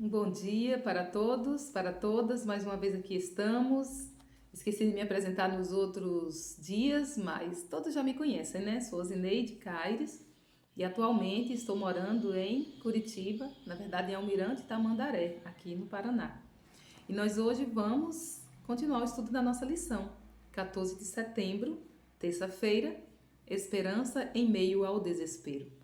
Um bom dia para todos, para todas. Mais uma vez aqui estamos. Esqueci de me apresentar nos outros dias, mas todos já me conhecem, né? Sou Zineide Caires e atualmente estou morando em Curitiba, na verdade em Almirante Tamandaré, aqui no Paraná. E nós hoje vamos continuar o estudo da nossa lição, 14 de setembro, terça-feira, Esperança em meio ao desespero.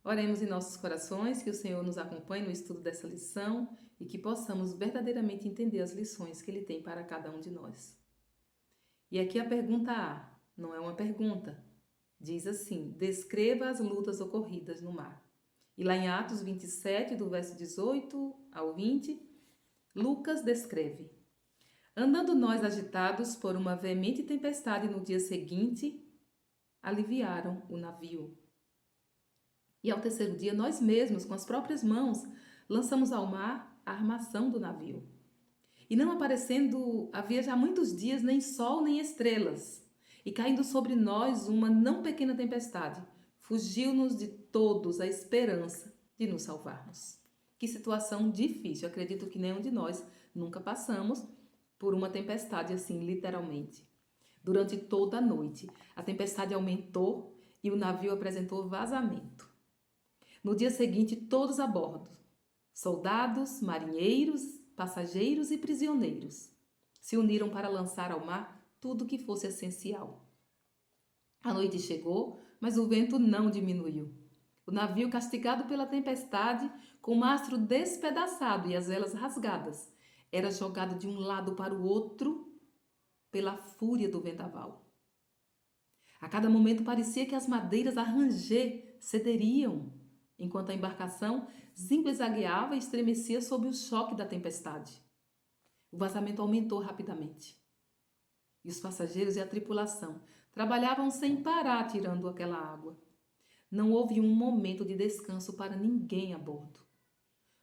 Oremos em nossos corações, que o Senhor nos acompanhe no estudo dessa lição e que possamos verdadeiramente entender as lições que Ele tem para cada um de nós. E aqui a pergunta A, não é uma pergunta, diz assim: descreva as lutas ocorridas no mar. E lá em Atos 27, do verso 18 ao 20, Lucas descreve: andando nós agitados por uma veemente tempestade no dia seguinte, aliviaram o navio. E ao terceiro dia, nós mesmos, com as próprias mãos, lançamos ao mar a armação do navio. E não aparecendo havia já muitos dias nem sol nem estrelas, e caindo sobre nós uma não pequena tempestade, fugiu-nos de todos a esperança de nos salvarmos. Que situação difícil, acredito que nenhum de nós nunca passamos por uma tempestade assim, literalmente. Durante toda a noite, a tempestade aumentou e o navio apresentou vazamento. No dia seguinte, todos a bordo, soldados, marinheiros, passageiros e prisioneiros, se uniram para lançar ao mar tudo que fosse essencial. A noite chegou, mas o vento não diminuiu. O navio, castigado pela tempestade, com o mastro despedaçado e as velas rasgadas, era jogado de um lado para o outro pela fúria do vendaval. A cada momento parecia que as madeiras a ranger cederiam, enquanto a embarcação zigue-zagueava e estremecia sob o choque da tempestade. O vazamento aumentou rapidamente. E os passageiros e a tripulação trabalhavam sem parar tirando aquela água. Não houve um momento de descanso para ninguém a bordo.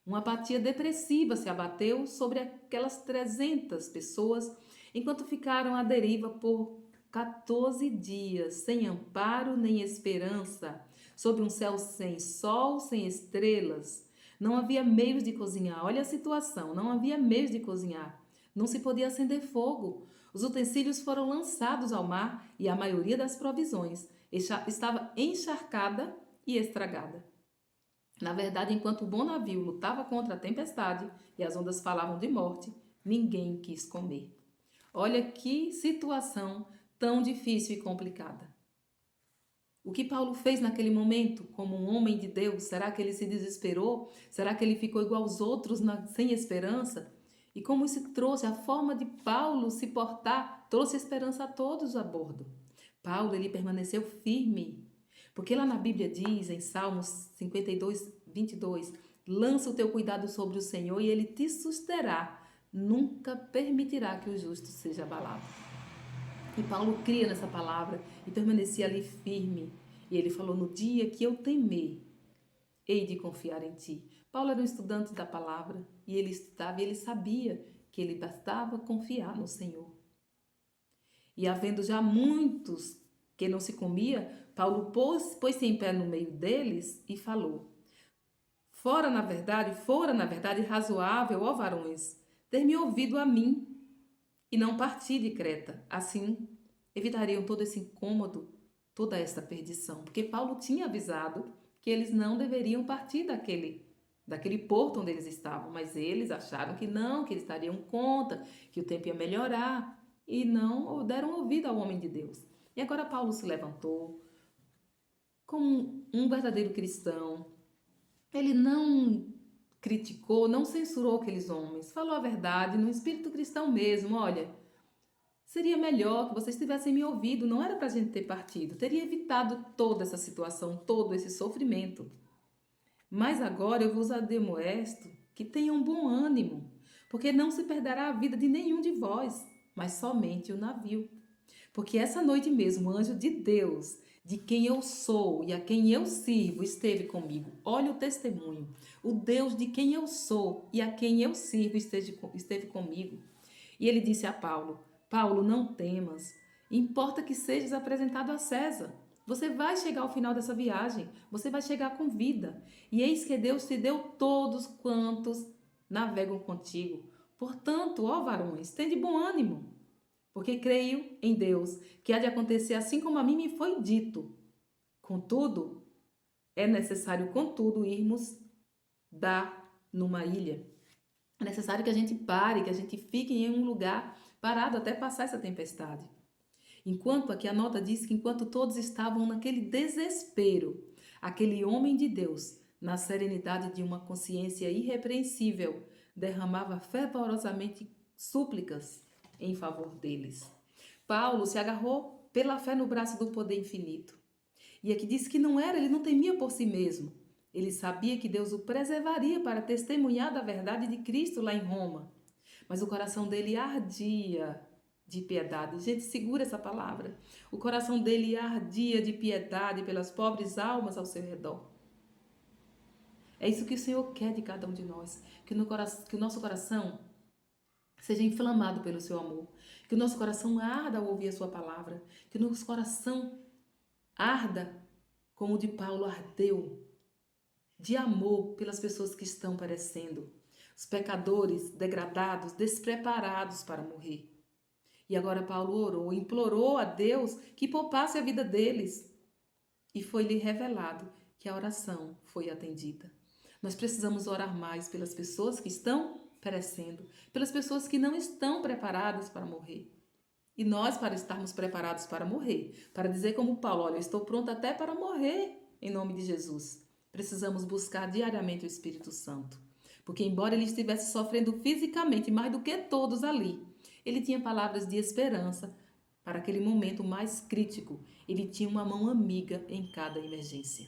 Uma apatia depressiva se abateu sobre aquelas 300 pessoas, enquanto ficaram à deriva por 14 dias, sem amparo nem esperança, sob um céu sem sol, sem estrelas. Não havia meios de cozinhar. Olha a situação, não havia meios de cozinhar. Não se podia acender fogo. Os utensílios foram lançados ao mar e a maioria das provisões estava encharcada e estragada. Na verdade, enquanto o bom navio lutava contra a tempestade e as ondas falavam de morte, ninguém quis comer. Olha que situação tão difícil e complicada. O que Paulo fez naquele momento, como um homem de Deus? Será que ele se desesperou? Será que ele ficou igual aos outros, sem esperança? E como isso trouxe, a forma de Paulo se portar, trouxe esperança a todos a bordo. Paulo, ele permaneceu firme, porque lá na Bíblia diz, em Salmos 52, 22, lança o teu cuidado sobre o Senhor e ele te susterá, nunca permitirá que o justo seja abalado. E Paulo cria nessa palavra e permanecia ali firme. E ele falou: no dia que eu temer, hei de confiar em ti. Paulo era um estudante da palavra e ele estudava e ele sabia que ele bastava confiar no Senhor. E havendo já muitos que não se comia, Paulo pôs-se em pé no meio deles e falou: fora na verdade razoável, ó varões, ter-me ouvido a mim e não partir de Creta. Assim, evitariam todo esse incômodo, toda esta perdição. Porque Paulo tinha avisado que eles não deveriam partir daquele porto onde eles estavam. Mas eles acharam que não, que eles dariam conta, que o tempo ia melhorar. E não deram ouvido ao homem de Deus. E agora Paulo se levantou como um verdadeiro cristão. Ele não criticou, não censurou aqueles homens, falou a verdade no espírito cristão mesmo. Olha, seria melhor que vocês tivessem me ouvido, não era para a gente ter partido, teria evitado toda essa situação, todo esse sofrimento. Mas agora eu vos admoesto que tenham bom ânimo, porque não se perderá a vida de nenhum de vós, mas somente o navio. Porque essa noite mesmo o anjo de Deus, de quem eu sou e a quem eu sirvo, esteve comigo. Olha o testemunho. O Deus de quem eu sou e a quem eu sirvo esteve comigo. E ele disse a Paulo: Paulo, não temas. Importa que sejas apresentado a César. Você vai chegar ao final dessa viagem, você vai chegar com vida. E eis que Deus te deu todos quantos navegam contigo. Portanto, ó varões, tende bom ânimo, porque creio em Deus, que há de acontecer assim como a mim me foi dito. Contudo, é necessário, irmos dar numa ilha. É necessário que a gente pare, que a gente fique em um lugar parado até passar essa tempestade. Enquanto, aqui a nota diz que enquanto todos estavam naquele desespero, aquele homem de Deus, na serenidade de uma consciência irrepreensível, derramava fervorosamente súplicas em favor deles. Paulo se agarrou pela fé no braço do poder infinito. E aqui diz que ele não temia por si mesmo. Ele sabia que Deus o preservaria para testemunhar da verdade de Cristo lá em Roma. Mas o coração dele ardia de piedade. Gente, segura essa palavra. O coração dele ardia de piedade pelas pobres almas ao seu redor. É isso que o Senhor quer de cada um de nós. Que o nosso coração seja inflamado pelo seu amor. Que o nosso coração arda ao ouvir a sua palavra. Que o nosso coração arda como o de Paulo ardeu, de amor pelas pessoas que estão perecendo. Os pecadores degradados, despreparados para morrer. E agora Paulo orou, implorou a Deus que poupasse a vida deles. E foi-lhe revelado que a oração foi atendida. Nós precisamos orar mais pelas pessoas que estão perecendo, pelas pessoas que não estão preparadas para morrer. E nós, para estarmos preparados para morrer, para dizer como Paulo, olha, eu estou pronto até para morrer em nome de Jesus, precisamos buscar diariamente o Espírito Santo. Porque embora ele estivesse sofrendo fisicamente mais do que todos ali, ele tinha palavras de esperança para aquele momento mais crítico. Ele tinha uma mão amiga em cada emergência.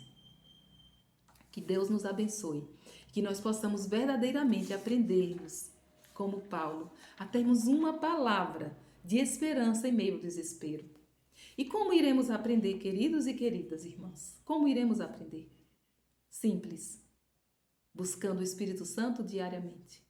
Que Deus nos abençoe. Que nós possamos verdadeiramente aprendermos, como Paulo, a termos uma palavra de esperança em meio ao desespero. E como iremos aprender, queridos e queridas irmãs? Como iremos aprender? Simples. Buscando o Espírito Santo diariamente.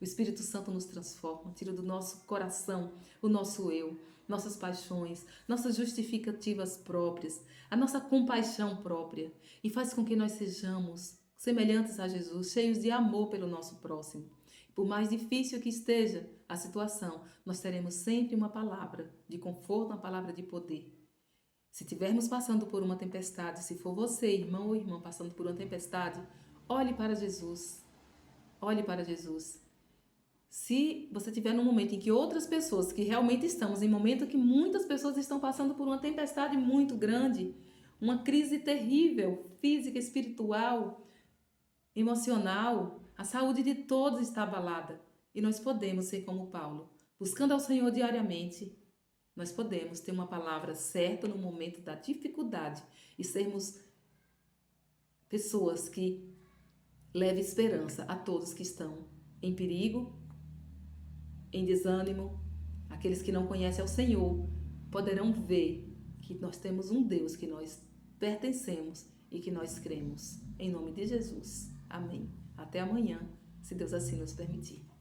O Espírito Santo nos transforma, tira do nosso coração o nosso eu, nossas paixões, nossas justificativas próprias, a nossa compaixão própria e faz com que nós sejamos semelhantes a Jesus, cheios de amor pelo nosso próximo. Por mais difícil que esteja a situação, nós teremos sempre uma palavra de conforto, uma palavra de poder. Se estivermos passando por uma tempestade, se for você, irmão ou irmã, passando por uma tempestade, olhe para Jesus. Olhe para Jesus. Se você estiver num momento em que outras pessoas, que realmente estamos em momento que muitas pessoas estão passando por uma tempestade muito grande, uma crise terrível, física, espiritual, emocional, a saúde de todos está abalada. E nós podemos ser como Paulo, buscando ao Senhor diariamente. Nós podemos ter uma palavra certa no momento da dificuldade e sermos pessoas que levem esperança a todos que estão em perigo, em desânimo. Aqueles que não conhecem ao Senhor poderão ver que nós temos um Deus que nós pertencemos e que nós cremos. Em nome de Jesus. Amém. Até amanhã, se Deus assim nos permitir.